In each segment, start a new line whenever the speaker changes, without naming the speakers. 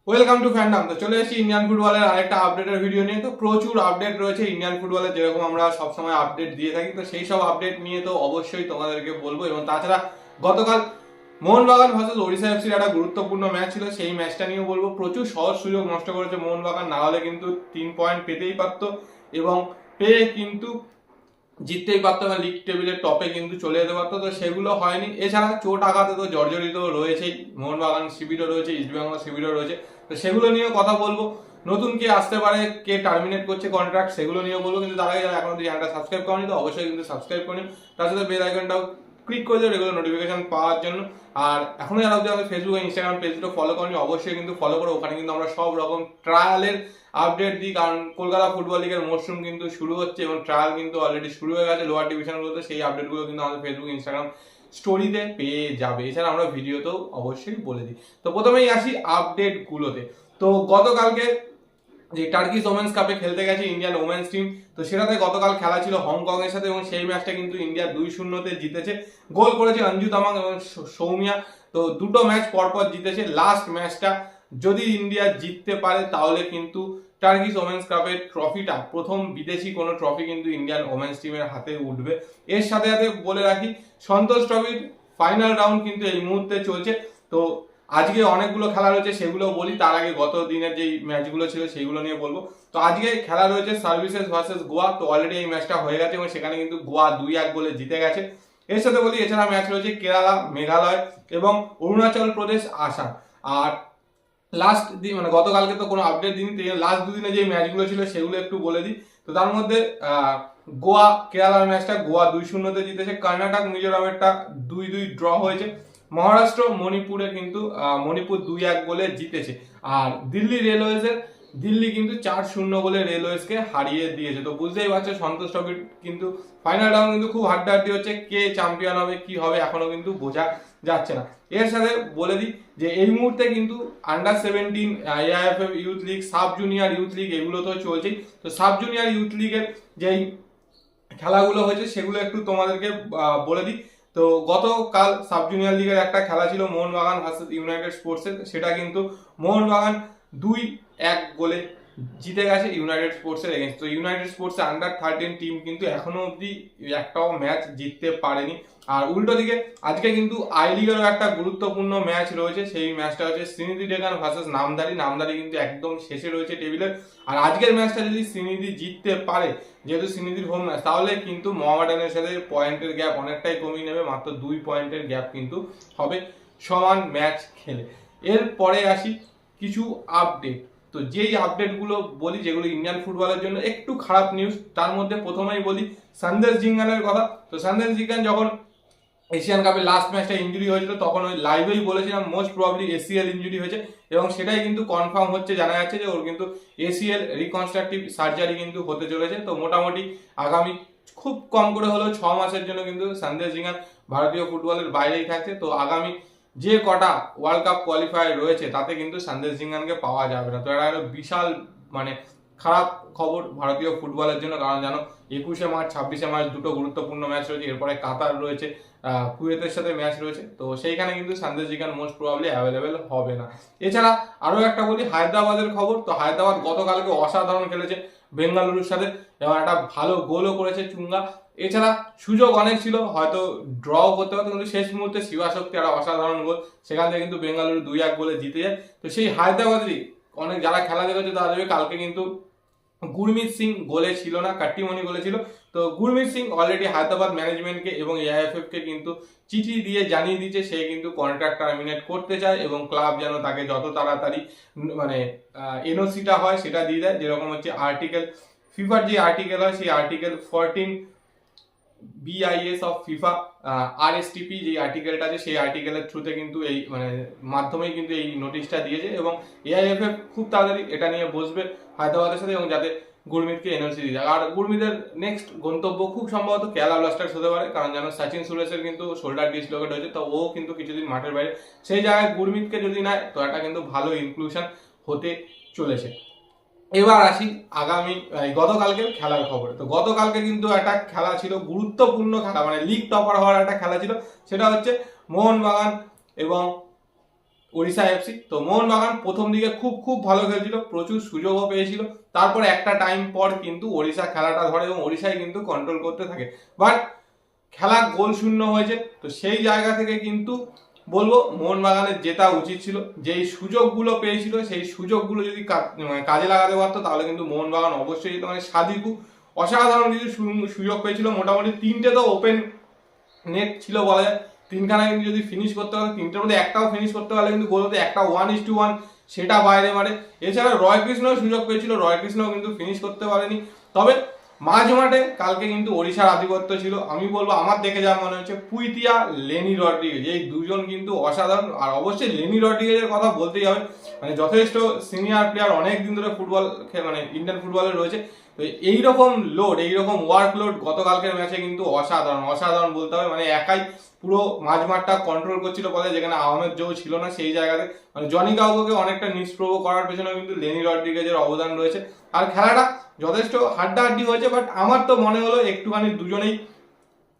Welcome to fandom. তো চলে এসেছি ইন্ডিয়ান ফুটবলের আরেকটা আপডেটের ভিডিও নিয়ে। তো প্রচুর আপডেট রয়েছে ইন্ডিয়ান ফুটবলে, যেরকম আমরা সবসময় আপডেট দিয়ে থাকি। তো সেই সব আপডেট নিয়ে তো অবশ্যই তোমাদেরকে বলবো। এবং তাছাড়া গতকাল মোহনবাগান ভার্সেস ওড়িশা এফসির একটা গুরুত্বপূর্ণ ম্যাচ ছিল, সেই ম্যাচটা নিয়েও বলবো। প্রচুর সহজ সুযোগ নষ্ট করেছে মোহনবাগান, না হলে কিন্তু 3 পয়েন্ট পেতেই পারতো এবং পেয়ে কিন্তু জিততেই পারতো এবং লিগ টেবিলের টপে কিন্তু চলে যেতে পারতো। তো সেগুলো হয়নি। এছাড়া চোট আঘাতে তো জর্জরিত রয়েছেই, মোহনবাগান শিবিরও রয়েছে, ইস্টবেঙ্গল শিবিরও রয়েছে। তো সেগুলো নিয়েও কথা বলবো। নতুন কে আসতে পারে, কে টার্মিনেট করছে কন্ট্রাক্ট, সেগুলো নিয়েও বলবো। কিন্তু তার আগে যারা এখনো চ্যানেলটা সাবস্ক্রাইব করেনি, তো অবশ্যই কিন্তু সাবস্ক্রাইব করে নিন। তার সাথে বেল আইকনটাও ক্লিক করে দিও রেগুলার নোটিফিকেশন পাওয়ার জন্য। আর এখনো যারা আমাদের ফেসবুক আর ইনস্টাগ্রাম পেজটা ফলো করেনি, অবশ্যই কিন্তু ফলো করো। ওখানে কিন্তু আমরা সব রকম ট্রায়ালের আপডেট দিই, কারণ কলকাতা ফুটবল লিগের মরশুম কিন্তু শুরু হচ্ছে এবং ট্রায়াল কিন্তু অলরেডি শুরু হয়ে গেছে লোয়ার ডিভিশনগুলোতে। সেই আপডেটগুলো কিন্তু আমাদের ফেসবুক ইনস্টাগ্রাম স্টোরিতে পেয়ে যাবে। এছাড়া আমরা ভিডিওতেও অবশ্যই বলে দিই। তো প্রথমেই আসি আপডেটগুলোতে। তো গতকালকে যে টার্কিশ ওমেন্স কাপে খেলতে গেছে ইন্ডিয়ান ওমেন্স টিম, তো সেটাতে গতকাল খেলা ছিল হংকং এর সাথে এবং সেই ম্যাচটা কিন্তু ইন্ডিয়া 2-0 জিতেছে। গোল করেছে অঞ্জু তামাং এবং সৌমিয়া। তো দুটো ম্যাচ পরপর জিতেছে। লাস্ট ম্যাচটা যদি ইন্ডিয়া জিততে পারে তাহলে কিন্তু টার্কিশ ওমেন্স কাপের ট্রফিটা, প্রথম বিদেশি কোনো ট্রফি কিন্তু ইন্ডিয়ান ওমেন্স টিমের হাতে উঠবে। এর সাথে সাথে বলে রাখি, সন্তোষ ট্রফির ফাইনাল রাউন্ড কিন্তু এই মুহূর্তে চলছে। তো আজকে অনেকগুলো খেলা রয়েছে, সেগুলো বলি। তার আগে গত দিনের যেই ম্যাচগুলো ছিল সেইগুলো নিয়ে বলবো। তো আজকে খেলা রয়েছে সার্ভিসেস ভার্সেস গোয়া। তো অলরেডি এই ম্যাচটা হয়ে গেছে এবং সেখানে কিন্তু গোয়া 2-1 গোলে জিতে গেছে। এর সাথে বলি, এছাড়া ম্যাচ রয়েছে কেরালা, মেঘালয় এবং অরুণাচল প্রদেশ, আসাম। আর লাস্ট দিন মানে গতকালকে তো কোনো আপডেট দিন, লাস্ট দুদিনে যে ম্যাচগুলো ছিল সেগুলো একটু বলে দিই। তো তার মধ্যে গোয়া কেরালার ম্যাচটা গোয়া 2-0 জিতেছে। কর্ণাটক মিজোরামেরটা 2-2 ড্র হয়েছে। মহারাষ্ট্র মণিপুরে কিন্তু মণিপুর 2-1 গোলে জিতেছে। আর দিল্লি রেলওয়েজের দিল্লি কিন্তু 4-0 গোলে রেলওয়েজকে হারিয়ে দিয়েছে। তো বুঝতেই পারছো সন্তোষ ট্রফির কিন্তু ফাইনাল রাউন্ড কিন্তু খুব হাড্ডাহাড্ডি হচ্ছে। কে চ্যাম্পিয়ন হবে কি হবে এখনো কিন্তু বোঝা যাচ্ছে না। এর সাথে বলে দিই যে এই মুহূর্তে কিন্তু under 17 AIFF youth league, sub junior youth league এগুলো তো চলছেই। তো সাব জুনিয়র ইউথ লিগের যেই খেলাগুলো হয়েছে সেগুলো একটু তোমাদেরকে বলে দিই। তো গতকাল সাব জুনিয়র লিগের একটা খেলা ছিল মোহনবাগান ভার্সেস ইউনাইটেড স্পোর্টসের। সেটা কিন্তু মোহনবাগান 2-1 গোলে জিতে গেছে ইউনাইটেড স্পোর্টসের এগেন্স্ট। তো ইউনাইটেড স্পোর্টস আন্ডার 13 টিম কিন্তু এখনো অবধি একটাও ম্যাচ জিততে পারেনি। আর উল্টো দিকে আজকে কিন্তু আই লিগেরও একটা গুরুত্বপূর্ণ ম্যাচ রয়েছে। সেই ম্যাচটা হচ্ছে শ্রীনিধি ডেকান ভার্সেস নামধারী। নামধারী কিন্তু একদম শেষে রয়েছে টেবিলের। আর আজকের ম্যাচটা যদি শ্রীনিধি জিততে পারে, যেহেতু শ্রীনিধির হোম ম্যাচ, তাহলে কিন্তু মোহামেডানের সাথে পয়েন্টের গ্যাপ অনেকটাই কমিয়ে নেবে। মাত্র 2 পয়েন্টের গ্যাপ কিন্তু হবে সমান ম্যাচ খেলে। এরপরে আসি কিছু আপডেট। তো যেই আপডেটগুলো বলি যেগুলো ইন্ডিয়ান ফুটবলের জন্য একটু খারাপ নিউজ, তার মধ্যে প্রথমেই বলি সন্দেশ জিঙ্গানের কথা। তো সন্দেশ জিঙ্গান যখন এশিয়ান কাপের লাস্ট ম্যাচটা ইঞ্জুরি হয়েছিল, তখন ওই লাইভেই বলেছিলাম মোস্ট প্রবাবলি এসিএল ইঞ্জুরি হয়েছে এবং সেটাই কিন্তু কনফার্ম হচ্ছে। জানা যাচ্ছে যে ওর কিন্তু এসিএল রিকনস্ট্রাকটিভ সার্জারি কিন্তু হতে চলেছে। তো মোটামুটি আগামী খুব কম করে হলেও 6 মাসের জন্য কিন্তু সন্দেশ জিঙ্গান ভারতীয় ফুটবলের বাইরেই থাকছে। তো আগামী যে কটা ওয়ার্ল্ড কাপ কোয়ালিফায়ার রয়েছে তাতে কিন্তু সন্দেশ জিঙ্গানকে পাওয়া যাবে না। তো এটা একটা বিশাল মানে খারাপ খবর ভারতীয় ফুটবলের জন্য। কারণ জানো 21শে মার্চ 26শে মার্চ দুটো গুরুত্বপূর্ণ ম্যাচ রয়েছে। এরপরে কাতার রয়েছে, কুয়েতের সাথে ম্যাচ রয়েছে। তো সেইখানে কিন্তু Sandesh Jhingan most probably available হবে না। এছাড়া আরো একটা বলি হায়দ্রাবাদের খবর। তো হায়দ্রাবাদ গতকালকে অসাধারণ খেলেছে বেঙ্গালুরুর সাথে এবং একটা ভালো গোলও করেছে চুঙ্গা। এছাড়া সুযোগ অনেক ছিল, হয়তো ড্রও করতে পারতো, কিন্তু শেষ মুহূর্তে শিবাশক্তি একটা অসাধারণ গোল, সেখান থেকে কিন্তু বেঙ্গালুরু 2-1 গোলে জিতে যায়। তো সেই হায়দ্রাবাদেরই অনেক যারা খেলা দেখেছে তারা দেখবে কালকে কিন্তু গুরমিত সিং গোলে ছিল না, কাট্টিমণি গোলে ছিল। তো গুরমিত সিং অলরেডি হায়দ্রাবাদ ম্যানেজমেন্টকে এবং এআইএফএফ কে কিন্তু চিঠি দিয়ে জানিয়ে দিচ্ছে সে কিন্তু কন্ট্রাক্ট টার্মিনেট করতে চায় এবং ক্লাব যেন তাকে যত তাড়াতাড়ি মানে এনওসিটা হয় সেটা দিয়ে দেয়। যেরকম হচ্ছে আর্টিকেল ফিফার যে আর্টিকেল হয় সেই আর্টিকেল 14 বিআইএস অফ ফিফা আরএসটিপি যে আর্টিকেলটা আছে সেই আর্টিকেলের থ্রুতে কিন্তু এই মানে মাধ্যমেই কিন্তু এই নোটিশটা দিয়েছে এবং এআইএফএফ খুব তাড়াতাড়ি এটা নিয়ে বসবে হায়দ্রাবাদের সাথে এবং যাতে গুরমিতকে এনওসি দিয়ে যায়। আর গুরমিতের নেক্সট গন্তব্য খুব সম্ভবত কেরালা ব্লাস্টার্স হতে পারে, কারণ জানো সচিন সুরেশের কিন্তু শোল্ডার ডিসলোকেট হয়েছে। তো ও কিন্তু কিছুদিন মাঠের বাইরে, সেই জায়গায় গুরমিতকে যদি নেয় তো এটা কিন্তু ভালো ইনক্লুশন হতে চলেছে। এবার আসি আগামী গতকালকের খেলার খবরে। তো গতকালকে কিন্তু একটা খেলা ছিল, গুরুত্বপূর্ণ খেলা, মানে লিগ টপার হওয়ার একটা খেলা ছিল। সেটা হচ্ছে মোহনবাগান এবং ওড়িশা এফসি। তো মোহনবাগান প্রথম দিকে খুব খুব ভালো খেলছিল, প্রচুর সুযোগও পেয়েছিল, তারপরে একটা টাইম পর কিন্তু ওড়িশা খেলাটা ধরে এবং ওড়িশায় কিন্তু কন্ট্রোল করতে থাকে, বাট খেলা গোল শূন্য হয়েছে। তো সেই জায়গা থেকে কিন্তু বলবো মোহনবাগানের জেতা উচিত ছিল। যেই সুযোগগুলো পেয়েছিল সেই সুযোগগুলো যদি কাজে লাগাতে পারতো তাহলে কিন্তু মোহনবাগান অবশ্যই যেত। মানে সাদিকু অসাধারণ কিছু সুযোগ পেয়েছিল, মোটামুটি 3টে তো ওপেন নেট ছিল বলা যায়, 3খানা কিন্তু যদি ফিনিশ করতে পারে, 3টের মধ্যে একটাও ফিনিশ করতে পারলে কিন্তু গোল হতে, একটা 1:1 সেটা বাইরে মারে। এছাড়া রয় কৃষ্ণও সুযোগ পেয়েছিল, রয় কৃষ্ণও কিন্তু ফিনিশ করতে পারেনি। তবে মাঝ মাঠে কালকে কিন্তু ওড়িশার আধিপত্য ছিল। আমি বলবো আমার দেখে যা মনে হচ্ছে পুইতিয়া, লেনি রড্রিগেজ, এই দুজন কিন্তু অসাধারণ। আর অবশ্যই লেনি রড্রিগেজের কথা বলতেই হবে, মানে যথেষ্ট সিনিয়র প্লেয়ার, অনেক দিন ধরে ফুটবল মানে ইন্ডিয়ান ফুটবলে রয়েছে। তো এইরকম লোড, এইরকম ওয়ার্কলোড গতকালকের ম্যাচে কিন্তু অসাধারণ, অসাধারণ বলতে হবে। মানে একাই পুরো মাঝ মাঠটা কন্ট্রোল করছিল বলে, যেখানে আহমেদ জো ছিল না সেই জায়গাতে। মানে জনি কাউকে অনেকটা নিষ্প্রভ করার পেছনে কিন্তু লেনি রড্রিগেজের অবদান রয়েছে। আর খেলাটা যথেষ্ট হাড্ডাহাড্ডি হয়েছে, বাট আমার তো মনে হলো একটুখানি দুজনেই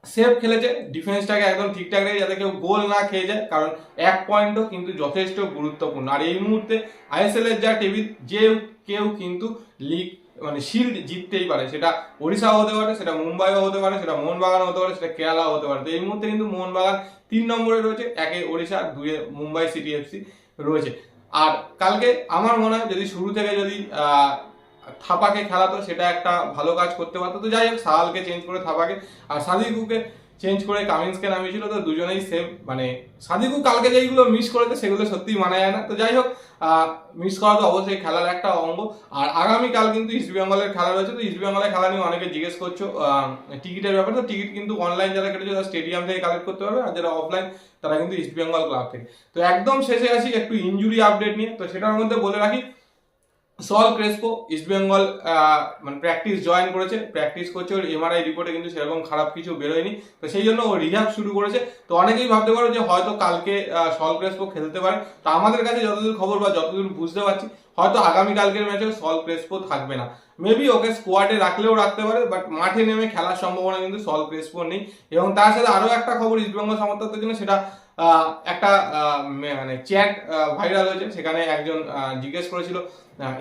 সেফ খেলেছে, ডিফেন্সটাকে একদম ঠিকঠাক রেখে যাতে কেউ গোল না খেয়ে যায়, কারণ 1 পয়েন্টও কিন্তু যথেষ্ট গুরুত্বপূর্ণ। আর এই মুহূর্তে আইএসএল এর যা টেবিল, যে কেউ কিন্তু লিগ মানে শিল্ড জিততেই পারে, সেটা ওড়িশাও হতে পারে, সেটা মুম্বাইও হতে পারে, সেটা মোহনবাগান হতে পারে, সেটা কেরালাও হতে পারে। তো এই মুহূর্তে কিন্তু মোহনবাগান 3 নম্বরে রয়েছে, 1-এ ওড়িশা, 2-এ মুম্বাই সিটি এফসি রয়েছে। আর কালকে আমার মনে হয় যদি শুরু থেকে যদি থাপাকে খেলাতো সেটা একটা ভালো কাজ করতে পারতো। তো যাই হোক, সাহালকে চেঞ্জ করে থাপাকে আর সাদিকুকে চেঞ্জ করে কামিন্সকে নামিয়েছিল, তো দুজনেই সেম। মানে সাদিকু কালকে যেইগুলো মিস করেছে সেগুলো সত্যিই মানা যায় না। তো যাই হোক, মিস করা তো অবশ্যই খেলার একটা অঙ্গ। আর আগামীকাল কিন্তু ইস্ট বেঙ্গলের খেলা রয়েছে। তো ইস্ট বেঙ্গলের খেলা নিয়ে অনেকে জিজ্ঞেস করছো টিকিটের ব্যাপারে। তো টিকিট কিন্তু অনলাইন যারা কেটেছে তারা স্টেডিয়াম থেকে কালেক্ট করতে পারবে, আর যারা অফলাইন তারা কিন্তু ইস্ট বেঙ্গল ক্লাব থেকে। তো একদম শেষে আসি একটু ইনজুরি আপডেট নিয়ে। তো সেটার মধ্যে বলে রাখি, সল ক্রেসপো ইস্টবেঙ্গল মানে প্র্যাকটিস জয়েন করেছে, প্র্যাকটিস করছে। ওর এমআরআই রিপোর্টে কিন্তু সেরকম খারাপ কিছু বেরোয়নি, তো সেই জন্য ও রিহ্যাব শুরু করেছে। তো অনেকেই ভাবতে পারো যে হয়তো কালকে সল ক্রেসপো খেলতে পারে। তো আমাদের কাছে যতদূর খবর বা যতদূর বুঝতে পারছি, হয়তো আগামী কালকের ম্যাচেও সল ক্রেসপো থাকবে না। মেবি ওকে স্কোয়াডে রাখলেও রাখতে পারে, বাট মাঠে নেমে খেলার সম্ভাবনা কিন্তু সল ক্রেসপো নেই। এবং তার সাথে আরো একটা খবর ইস্টবেঙ্গল সমর্থকদের জন্য, সেটা একটা মানে চ্যাট ভাইরাল হয়েছে। সেখানে একজন জিজ্ঞেস করেছিল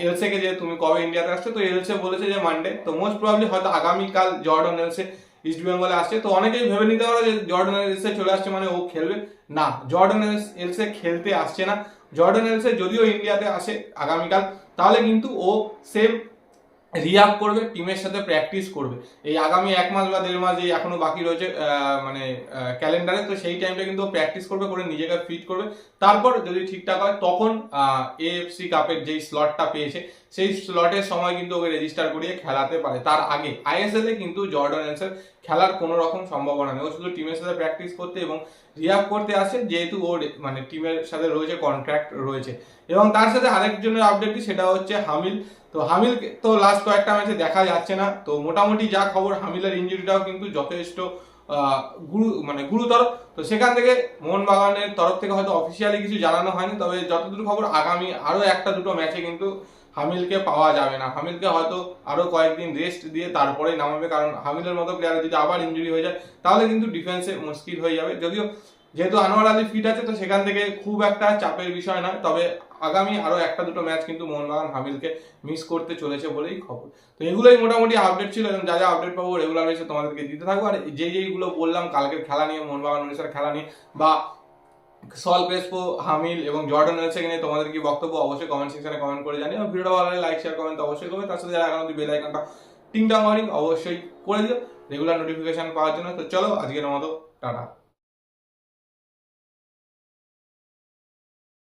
এলসেকে যে তুমি কবে ইন্ডিয়াতে আসছো। তো এলসে বলেছে যে মানডে। তো মোস্ট প্রবাবলি হয়তো আগামীকাল জর্ডন এলসে ইস্ট বেঙ্গলে আসছে। তো অনেকেই ভেবে নিতে পারো যে জর্ডন এলসে চলে আসছে মানে ও খেলবে। না, জর্ডন এলসে খেলতে আসছে না। জর্ডন এলসে যদিও ইন্ডিয়াতে আসে আগামীকাল, তাহলে কিন্তু ও সেম রিহ্যাব করবে, টিমের সাথে প্র্যাকটিস করবে। এই আগামী 1 মাস বা 1.5 মাস এই এখনো বাকি রয়েছে মানে ক্যালেন্ডারে। তো সেই টাইমটা কিন্তু প্র্যাকটিস করবে, করে নিজেকে ফিট করবে। তারপর যদি ঠিকঠাক হয় তখন এএফসি কাপের যেই স্লটটা পেয়েছে সেই স্লটের সময় কিন্তু ওকে রেজিস্টার করিয়ে খেলাতে পারে। তার আগে আইএসএল এ কিন্তু জর্ডন এলসের খেলার কোনো রকম সম্ভাবনা নেই। ও শুধু টিমের সাথে প্র্যাকটিস করতে এবং রিহ্যাব করতে আসে, যেহেতু ওর মানে টিমের সাথে রয়েছে, কন্ট্রাক্ট রয়েছে। এবং তার সাথে আরেকজনের আপডেটটি, সেটা হচ্ছে হামিল। তো হামিল তো লাস্ট কয়েকটা ম্যাচে দেখা যাচ্ছে না। তো মোটামুটি যা খবর, হামিলের ইনজুরিটাও কিন্তু যথেষ্ট মানে গুরুতর। তো সেখান থেকে মোহনবাগানের তরফ থেকে হয়তো অফিসিয়ালি কিছু জানানো হয়নি, তবে যতদূর খবর আগামী আরো 1-2 ম্যাচে কিন্তু হামিলকে পাওয়া যাবে না। হামিলকে হয়তো আরো কয়েকদিন রেস্ট দিয়ে তারপরেই নামাবে, কারণ হামিলের মতো প্লেয়ার যদি আবার ইনজুরি হয়ে যায় তাহলে কিন্তু ডিফেন্সে মুশকিল হয়ে যাবে। যদিও যেহেতু আনোয়ার আলী ফিট আছে, তো সেখান থেকে খুব একটা চাপের বিষয় নয়। তবে আগামী আরো 1-2 ম্যাচ কিন্তু মোহনবাগান হামিলকে মিস করতে চলেছে বলেই খবর। তো এগুলোই মোটামুটি আপডেট ছিল, এবং যা যা আপডেট পাবো রেগুলার বেসে তোমাদেরকে দিতে থাকবো। আর যেইগুলো বললাম কালকের খেলা নিয়ে, মোহনবাগান উড়িষ্যার খেলা নিয়ে, বা সল ক্রেসপো, হামিল এবং জর্ডন এলসেকে নিয়ে তোমাদের কি বক্তব্য অবশ্যই কমেন্ট সেকশনে কমেন্ট করে জানিও। ভিডিওটা ভালো লাগলে লাইক শেয়ার কমেন্ট অবশ্যই করবে। তার সাথে যারা এখন বেল আইকনটা টিং টাং অবশ্যই করে দিও রেগুলার নোটিফিকেশন পাওয়ার জন্য। তো চলো আজকের মতো টাটা।